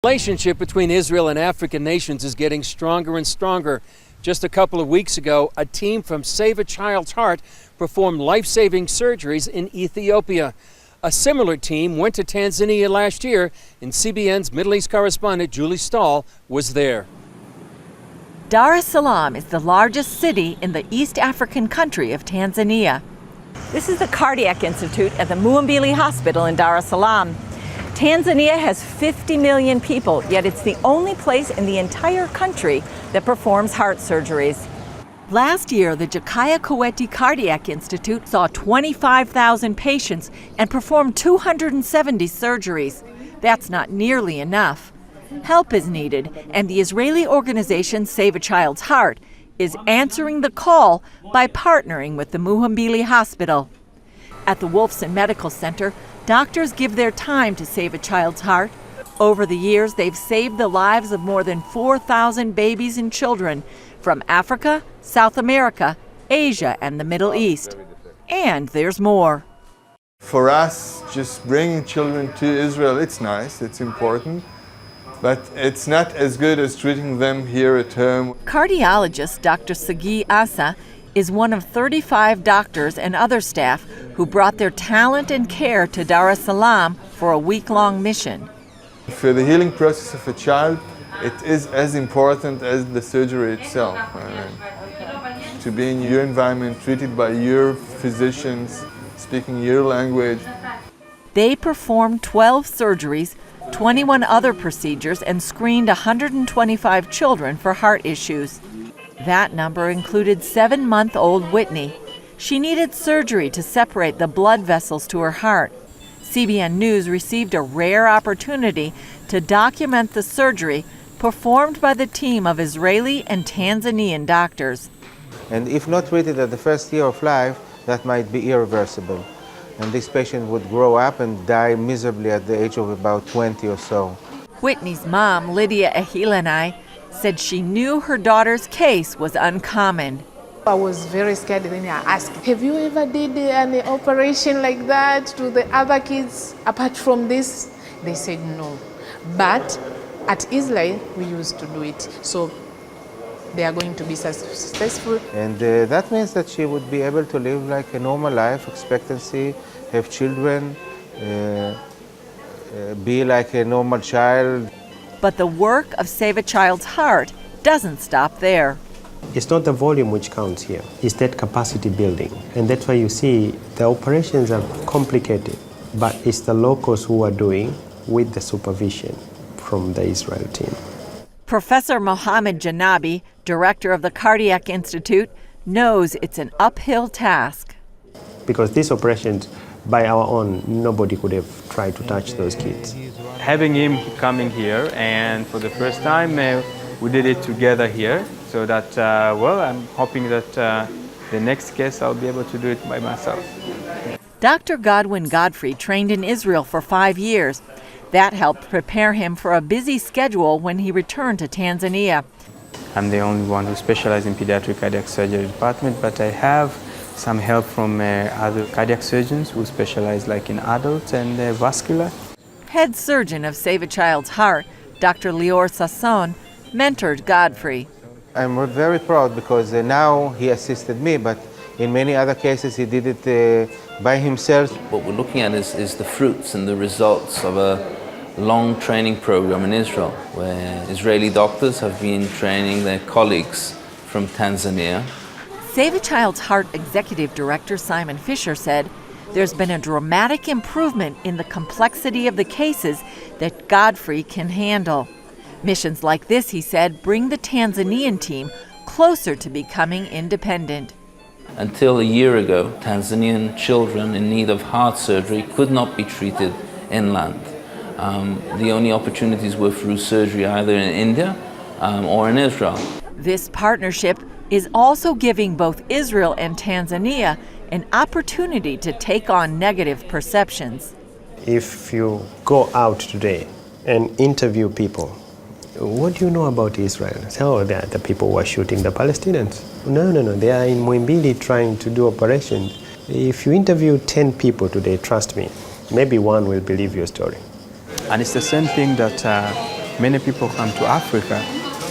The relationship between Israel and African nations is getting stronger and stronger. Just a couple of weeks ago, a team from Save a Child's Heart performed life-saving surgeries in Ethiopia. A similar team went to Tanzania last year, and CBN's Middle East correspondent Julie Stahl was there. Dar es Salaam is the largest city in the East African country of Tanzania. This is the Cardiac Institute at the Muhimbili Hospital in Dar es Salaam. Tanzania has 50 million people, yet it's the only place in the entire country that performs heart surgeries. Last year, the Jakaya Kikwete Cardiac Institute saw 25,000 patients and performed 270 surgeries. That's not nearly enough. Help is needed, and the Israeli organization Save a Child's Heart is answering the call by partnering with the Muhimbili Hospital. At the Wolfson Medical Center, doctors give their time to save a child's heart. Over the years, they've saved the lives of more than 4,000 babies and children from Africa, South America, Asia, and the Middle East. And there's more. For us, just bringing children to Israel, it's nice, it's important, but it's not as good as treating them here at home. Cardiologist Dr. Sagi Asa is one of 35 doctors and other staff who brought their talent and care to Dar es Salaam for a week-long mission. For the healing process of a child, it is as important as the surgery itself. To be in your environment, treated by your physicians, speaking your language. They performed 12 surgeries, 21 other procedures, and screened 125 children for heart issues. That number included 7-month-old Whitney. She needed surgery to separate the blood vessels to her heart. CBN News received a rare opportunity to document the surgery performed by the team of Israeli and Tanzanian doctors. And if not treated at the first year of life, that might be irreversible. And this patient would grow up and die miserably at the age of about 20 or so. Whitney's mom, Lydia Ahilanai, said she knew her daughter's case was uncommon. I was very scared. Then I asked, have you ever did an operation like that to the other kids apart from this? They said no. But at Israel, we used to do it. So they are going to be successful. And that means that she would be able to live like a normal life expectancy, have children, be like a normal child. But the work of Save a Child's Heart doesn't stop there. It's not the volume which counts here, it's that capacity building. And that's why you see the operations are complicated, but it's the locals who are doing with the supervision from the Israel team. Professor Mohammed Janabi, director of the Cardiac Institute, knows it's an uphill task. Because these operations, by our own, nobody could have tried to touch those kids. Having him coming here, and for the first time, we did it together here. So that, I'm hoping that the next case I'll be able to do it by myself. Dr. Godwin Godfrey trained in Israel for 5 years. That helped prepare him for a busy schedule when he returned to Tanzania. I'm the only one who specializes in pediatric cardiac surgery department, but I have some help from other cardiac surgeons who specialize like in adults and vascular. Head surgeon of Save a Child's Heart, Dr. Lior Sasson, mentored Godfrey. I'm very proud because now he assisted me, but in many other cases he did it by himself. What we're looking at is the fruits and the results of a long training program in Israel, where Israeli doctors have been training their colleagues from Tanzania. Save a Child's Heart Executive Director Simon Fisher said there's been a dramatic improvement in the complexity of the cases that Godfrey can handle. Missions like this, he said, bring the Tanzanian team closer to becoming independent. Until a year ago, Tanzanian children in need of heart surgery could not be treated inland. The only opportunities were through surgery either in India or in Israel. This partnership is also giving both Israel and Tanzania an opportunity to take on negative perceptions. If you go out today and interview people, what do you know about Israel? Oh, they are the people who are shooting the Palestinians. No, they are in Muhimbili trying to do operations. If you interview 10 people today, trust me, maybe one will believe your story. And it's the same thing that many people come to Africa,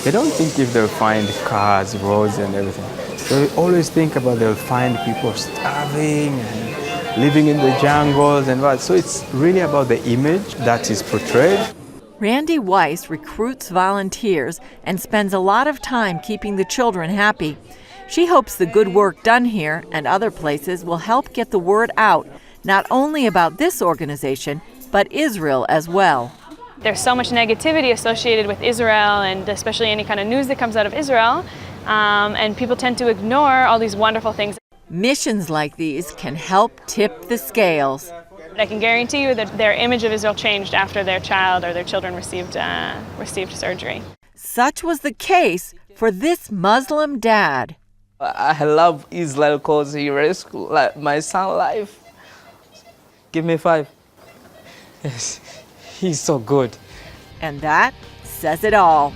they don't think if they'll find cars, roads and everything. They always think about they'll find people starving and living in the jungles and what. So it's really about the image that is portrayed. Randy Weiss recruits volunteers and spends a lot of time keeping the children happy. She hopes the good work done here and other places will help get the word out, not only about this organization, but Israel as well. There's so much negativity associated with Israel, and especially any kind of news that comes out of Israel, and people tend to ignore all these wonderful things. Missions like these can help tip the scales. I can guarantee you that their image of Israel changed after their child or their children received surgery. Such was the case for this Muslim dad. I love Israel because he rescued my son's life. Give me 5. Yes, he's so good. And that says it all.